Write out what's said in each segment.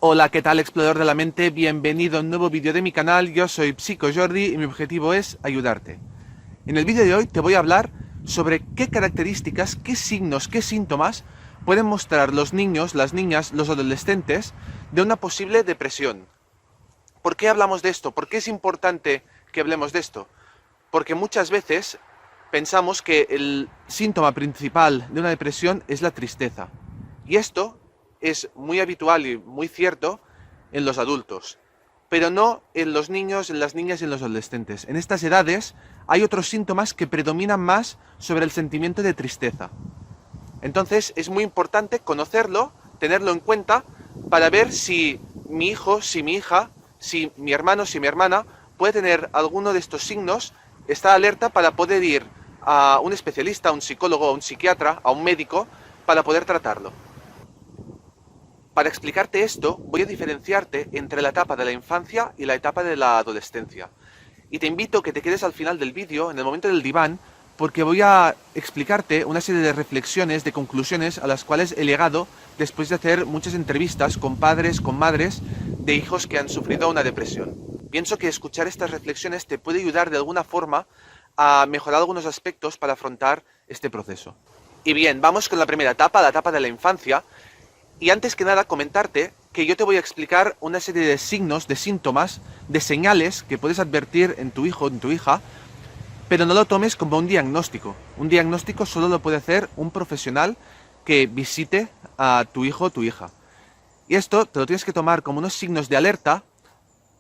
Hola, ¿qué tal, explorador de la mente? Bienvenido a un nuevo vídeo de mi canal. Yo soy Psico Jordi y mi objetivo es ayudarte. En el vídeo de hoy te voy a hablar sobre qué características, qué signos, qué síntomas pueden mostrar los niños, las niñas, los adolescentes de una posible depresión. ¿Por qué hablamos de esto? ¿Por qué es importante que hablemos de esto? Porque muchas veces pensamos que el síntoma principal de una depresión es la tristeza. Y esto es muy habitual y muy cierto en los adultos, pero no en los niños, en las niñas y en los adolescentes. En estas edades hay otros síntomas que predominan más sobre el sentimiento de tristeza. Entonces es muy importante conocerlo, tenerlo en cuenta, para ver si mi hijo, si mi hija, si mi hermano, si mi hermana puede tener alguno de estos signos, está alerta para poder ir a un especialista, a un psicólogo, a un psiquiatra, a un médico, para poder tratarlo. Para explicarte esto, voy a diferenciarte entre la etapa de la infancia y la etapa de la adolescencia. Y te invito a que te quedes al final del vídeo, en el momento del diván, porque voy a explicarte una serie de reflexiones, de conclusiones a las cuales he llegado después de hacer muchas entrevistas con padres, con madres de hijos que han sufrido una depresión. Pienso que escuchar estas reflexiones te puede ayudar de alguna forma a mejorar algunos aspectos para afrontar este proceso. Y bien, vamos con la primera etapa, la etapa de la infancia. Y antes que nada comentarte que yo te voy a explicar una serie de signos, de síntomas, de señales que puedes advertir en tu hijo o en tu hija, pero no lo tomes como un diagnóstico. Un diagnóstico solo lo puede hacer un profesional que visite a tu hijo o tu hija. Y esto te lo tienes que tomar como unos signos de alerta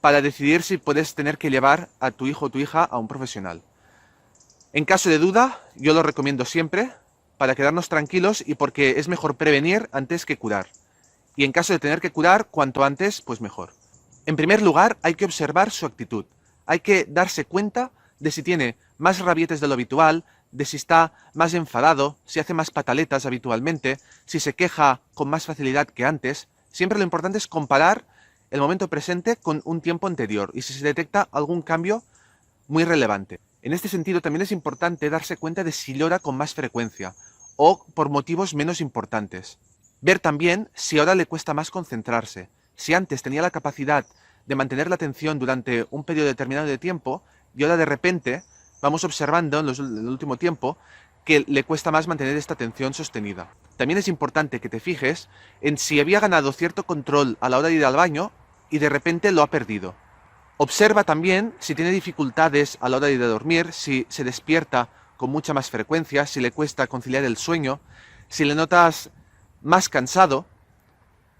para decidir si puedes tener que llevar a tu hijo o tu hija a un profesional. En caso de duda, yo lo recomiendo siempre, para quedarnos tranquilos y porque es mejor prevenir antes que curar. Y en caso de tener que curar, cuanto antes, pues mejor. En primer lugar, hay que observar su actitud. Hay que darse cuenta de si tiene más rabietes de lo habitual, de si está más enfadado, si hace más pataletas habitualmente, si se queja con más facilidad que antes. Siempre lo importante es comparar el momento presente con un tiempo anterior y si se detecta algún cambio muy relevante. En este sentido, también es importante darse cuenta de si llora con más frecuencia o por motivos menos importantes. Ver también si ahora le cuesta más concentrarse. Si antes tenía la capacidad de mantener la atención durante un periodo determinado de tiempo y ahora de repente vamos observando en el último tiempo que le cuesta más mantener esta atención sostenida. También es importante que te fijes en si había ganado cierto control a la hora de ir al baño y de repente lo ha perdido. Observa también si tiene dificultades a la hora de ir a dormir, si se despierta con mucha más frecuencia, si le cuesta conciliar el sueño, si le notas más cansado,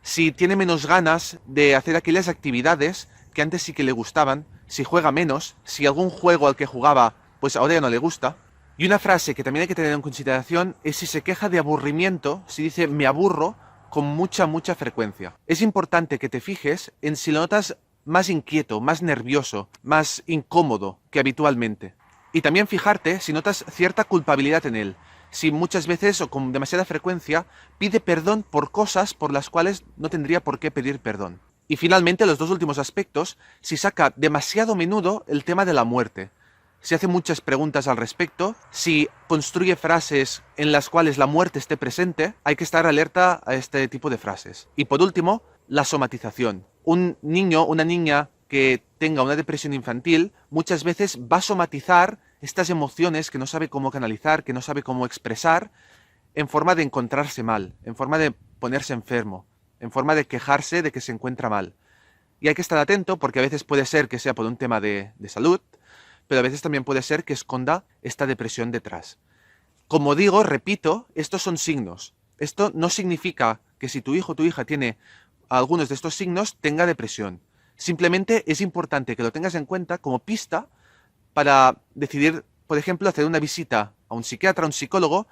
si tiene menos ganas de hacer aquellas actividades que antes sí que le gustaban, si juega menos, si algún juego al que jugaba pues ahora ya no le gusta. Y una frase que también hay que tener en consideración es si se queja de aburrimiento, si dice me aburro con mucha frecuencia. Es importante que te fijes en si lo notas más inquieto, más nervioso, más incómodo que habitualmente. Y también fijarte si notas cierta culpabilidad en él, si muchas veces o con demasiada frecuencia pide perdón por cosas por las cuales no tendría por qué pedir perdón. Y finalmente, los dos últimos aspectos, si saca demasiado menudo el tema de la muerte, si hace muchas preguntas al respecto, si construye frases en las cuales la muerte esté presente, hay que estar alerta a este tipo de frases. Y por último, la somatización. Un niño, una niña que tenga una depresión infantil, muchas veces va a somatizar estas emociones que no sabe cómo canalizar, que no sabe cómo expresar, en forma de encontrarse mal, en forma de ponerse enfermo, en forma de quejarse de que se encuentra mal. Y hay que estar atento porque a veces puede ser que sea por un tema de salud, pero a veces también puede ser que esconda esta depresión detrás. Como digo, repito, estos son signos. Esto no significa que si tu hijo o tu hija tiene algunos de estos signos, tenga depresión. Simplemente es importante que lo tengas en cuenta como pista para decidir, por ejemplo, hacer una visita a un psiquiatra, a un psicólogo,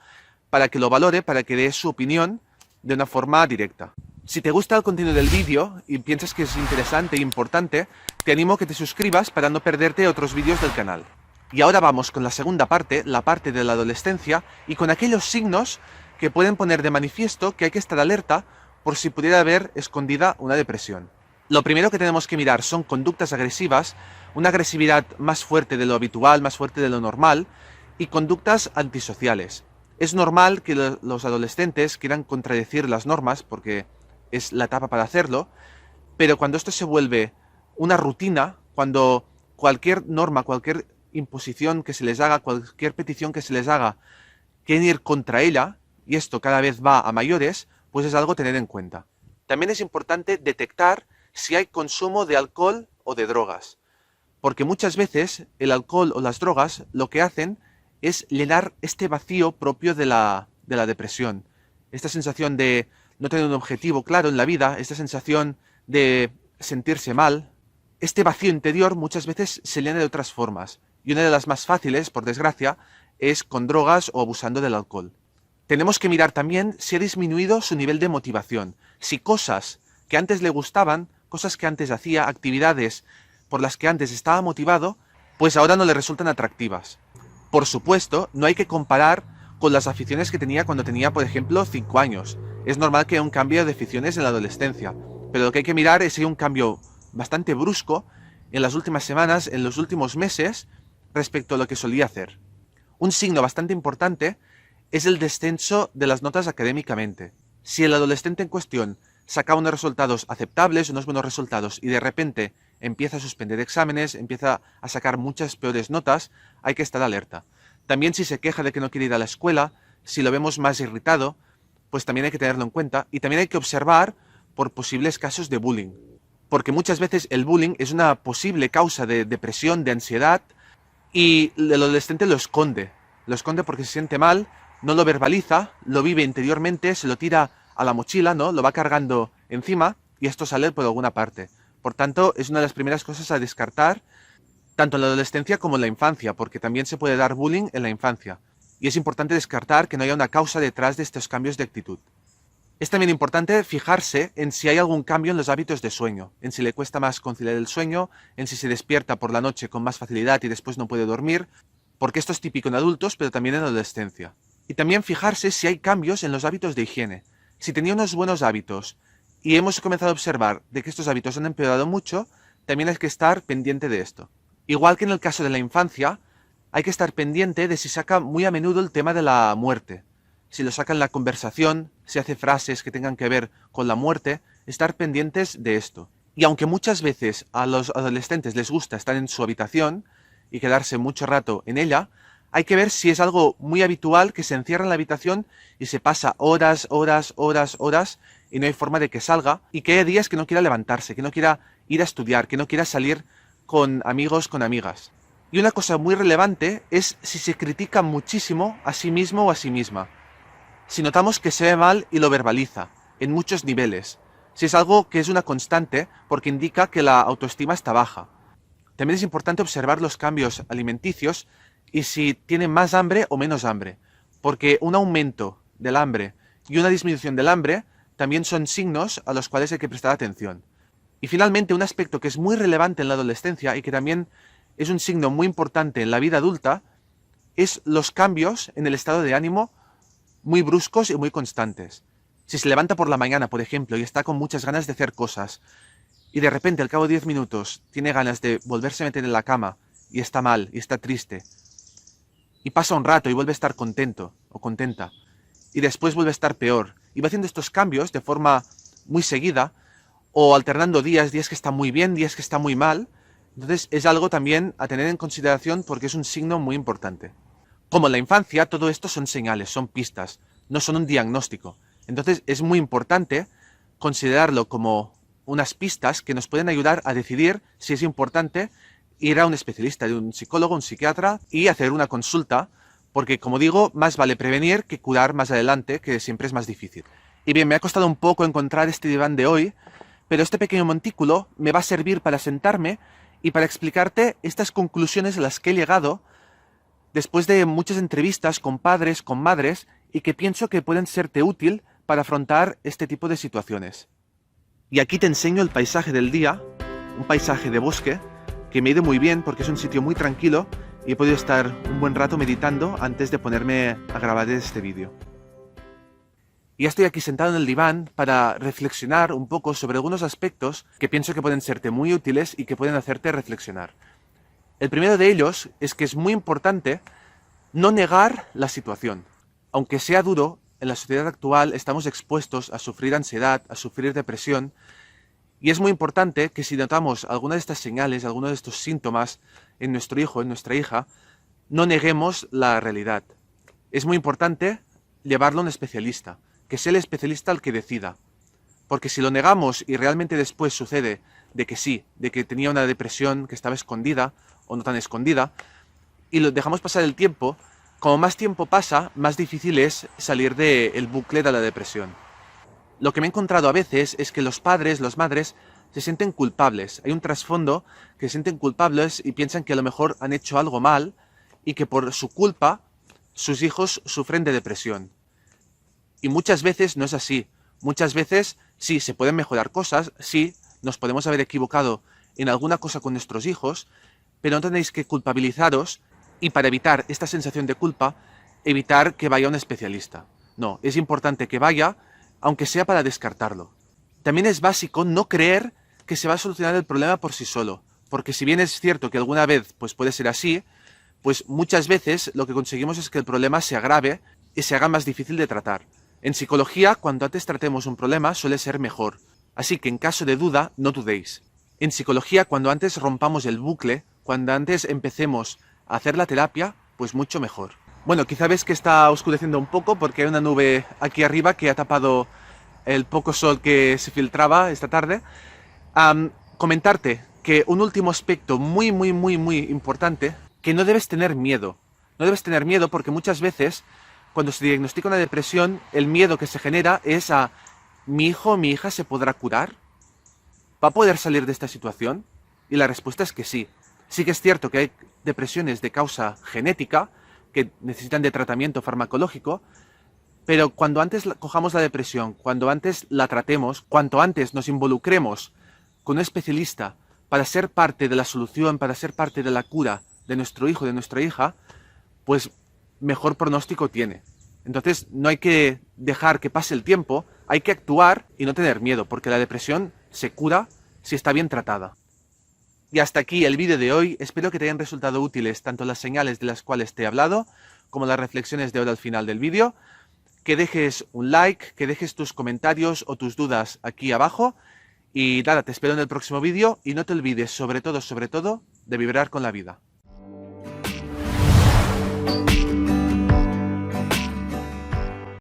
para que lo valore, para que dé su opinión de una forma directa. Si te gusta el contenido del vídeo y piensas que es interesante e importante, te animo a que te suscribas para no perderte otros vídeos del canal. Y ahora vamos con la segunda parte, la parte de la adolescencia, y con aquellos signos que pueden poner de manifiesto que hay que estar alerta por si pudiera haber escondida una depresión. Lo primero que tenemos que mirar son conductas agresivas, una agresividad más fuerte de lo habitual, más fuerte de lo normal, y conductas antisociales. Es normal que los adolescentes quieran contradecir las normas, porque es la etapa para hacerlo, Pero cuando esto se vuelve una rutina, cuando cualquier norma, cualquier imposición que se les haga, cualquier petición que se les haga, quieren ir contra ella, y esto cada vez va a mayores, pues es algo a tener en cuenta. También es importante detectar si hay consumo de alcohol o de drogas, porque muchas veces el alcohol o las drogas lo que hacen es llenar este vacío propio de la depresión, esta sensación de no tener un objetivo claro en la vida, esta sensación de sentirse mal. Este vacío interior muchas veces se llena de otras formas, y una de las más fáciles, por desgracia, es con drogas o abusando del alcohol. Tenemos que mirar también si ha disminuido su nivel de motivación, si cosas que antes le gustaban, cosas que antes hacía, actividades por las que antes estaba motivado, pues ahora no le resultan atractivas. Por supuesto, no hay que comparar con las aficiones que tenía cuando tenía, por ejemplo, 5 años. Es normal que haya un cambio de aficiones en la adolescencia, pero lo que hay que mirar es si hay un cambio bastante brusco en las últimas semanas, en los últimos meses, respecto a lo que solía hacer. Un signo bastante importante es el descenso de las notas académicamente. Si el adolescente en cuestión saca unos resultados aceptables, unos buenos resultados, y de repente empieza a suspender exámenes, empieza a sacar muchas peores notas, hay que estar alerta. También si se queja de que no quiere ir a la escuela, si lo vemos más irritado, pues también hay que tenerlo en cuenta, y también hay que observar por posibles casos de bullying. Porque muchas veces el bullying es una posible causa de depresión, de ansiedad, y el adolescente lo esconde porque se siente mal, no lo verbaliza, lo vive interiormente, se lo tira a la mochila, ¿no? Lo va cargando encima y esto sale por alguna parte. Por tanto, es una de las primeras cosas a descartar, tanto en la adolescencia como en la infancia, porque también se puede dar bullying en la infancia. Y es importante descartar que no haya una causa detrás de estos cambios de actitud. Es también importante fijarse en si hay algún cambio en los hábitos de sueño, en si le cuesta más conciliar el sueño, en si se despierta por la noche con más facilidad y después no puede dormir, porque esto es típico en adultos, pero también en la adolescencia. Y también fijarse si hay cambios en los hábitos de higiene. Si tenía unos buenos hábitos y hemos comenzado a observar de que estos hábitos han empeorado mucho, también hay que estar pendiente de esto. Igual que en el caso de la infancia, hay que estar pendiente de si saca muy a menudo el tema de la muerte. Si lo saca en la conversación, si hace frases que tengan que ver con la muerte, estar pendientes de esto. Y aunque muchas veces a los adolescentes les gusta estar en su habitación y quedarse mucho rato en ella, hay que ver si es algo muy habitual que se encierra en la habitación y se pasa horas y no hay forma de que salga, y que haya días que no quiera levantarse, que no quiera ir a estudiar, que no quiera salir con amigos, con amigas. Y una cosa muy relevante es si se critica muchísimo a sí mismo o a sí misma. Si notamos que se ve mal y lo verbaliza, en muchos niveles. Si es algo que es una constante porque indica que la autoestima está baja. También es importante observar los cambios alimenticios y si tiene más hambre o menos hambre, porque un aumento del hambre y una disminución del hambre también son signos a los cuales hay que prestar atención. Y finalmente, un aspecto que es muy relevante en la adolescencia y que también es un signo muy importante en la vida adulta es los cambios en el estado de ánimo muy bruscos y muy constantes. Si se levanta por la mañana, por ejemplo, y está con muchas ganas de hacer cosas, y de repente al cabo de 10 minutos tiene ganas de volverse a meter en la cama, y está mal, y está triste, y pasa un rato y vuelve a estar contento o contenta, y después vuelve a estar peor, y va haciendo estos cambios de forma muy seguida, o alternando días que está muy bien, días que está muy mal, entonces es algo también a tener en consideración porque es un signo muy importante. Como en la infancia, todo esto son señales, son pistas, no son un diagnóstico. Entonces es muy importante considerarlo como unas pistas que nos pueden ayudar a decidir si es importante ir a un especialista, un psicólogo, un psiquiatra y hacer una consulta, porque como digo, más vale prevenir que curar más adelante, que siempre es más difícil. Y bien, me ha costado un poco encontrar este diván de hoy, pero este pequeño montículo me va a servir para sentarme y para explicarte estas conclusiones a las que he llegado después de muchas entrevistas con padres, con madres, y que pienso que pueden serte útil para afrontar este tipo de situaciones. Y aquí te enseño el paisaje del día, un paisaje de bosque, que me ha ido muy bien porque es un sitio muy tranquilo y he podido estar un buen rato meditando antes de ponerme a grabar este vídeo. Y ya estoy aquí sentado en el diván para reflexionar un poco sobre algunos aspectos que pienso que pueden serte muy útiles y que pueden hacerte reflexionar. El primero de ellos es que es muy importante no negar la situación. Aunque sea duro, en la sociedad actual estamos expuestos a sufrir ansiedad, a sufrir depresión, Y es muy importante que si notamos alguna de estas señales, alguno de estos síntomas en nuestro hijo, en nuestra hija, no neguemos la realidad. Es muy importante llevarlo a un especialista, que sea el especialista el que decida. Porque si lo negamos y realmente después sucede de que sí, de que tenía una depresión que estaba escondida o no tan escondida, y lo dejamos pasar el tiempo, como más tiempo pasa, más difícil es salir del bucle de la depresión. Lo que me he encontrado a veces es que los padres, las madres, se sienten culpables. Hay un trasfondo que se sienten culpables y piensan que a lo mejor han hecho algo mal y que por su culpa sus hijos sufren de depresión. Y muchas veces no es así. Muchas veces sí, se pueden mejorar cosas, sí, nos podemos haber equivocado en alguna cosa con nuestros hijos, pero no tenéis que culpabilizaros y para evitar esta sensación de culpa, evitar que vaya a un especialista. No, es importante que vaya, aunque sea para descartarlo. También es básico no creer que se va a solucionar el problema por sí solo, porque si bien es cierto que alguna vez pues puede ser así, pues muchas veces lo que conseguimos es que el problema se agrave y se haga más difícil de tratar. En psicología, cuanto antes tratemos un problema, suele ser mejor. Así que en caso de duda, no dudéis. En psicología, cuando antes rompamos el bucle, cuando antes empecemos a hacer la terapia, pues mucho mejor. Bueno, quizá ves que está oscureciendo un poco porque hay una nube aquí arriba que ha tapado el poco sol que se filtraba esta tarde. Comentarte que un último aspecto muy importante, que no debes tener miedo. No debes tener miedo porque muchas veces cuando se diagnostica una depresión, el miedo que se genera es a ¿mi hijo o mi hija se podrá curar? ¿Va a poder salir de esta situación? Y la respuesta es que sí. Sí que es cierto que hay depresiones de causa genética que necesitan de tratamiento farmacológico, pero cuando antes cojamos la depresión, cuando antes la tratemos, cuanto antes nos involucremos con un especialista para ser parte de la solución, para ser parte de la cura de nuestro hijo, de nuestra hija, pues mejor pronóstico tiene. Entonces no hay que dejar que pase el tiempo, hay que actuar y no tener miedo, porque la depresión se cura si está bien tratada. Y hasta aquí el vídeo de hoy, espero que te hayan resultado útiles tanto las señales de las cuales te he hablado, como las reflexiones de ahora al final del vídeo. Que dejes un like, que dejes tus comentarios o tus dudas aquí abajo. Y nada, te espero en el próximo vídeo y no te olvides, sobre todo, de vibrar con la vida.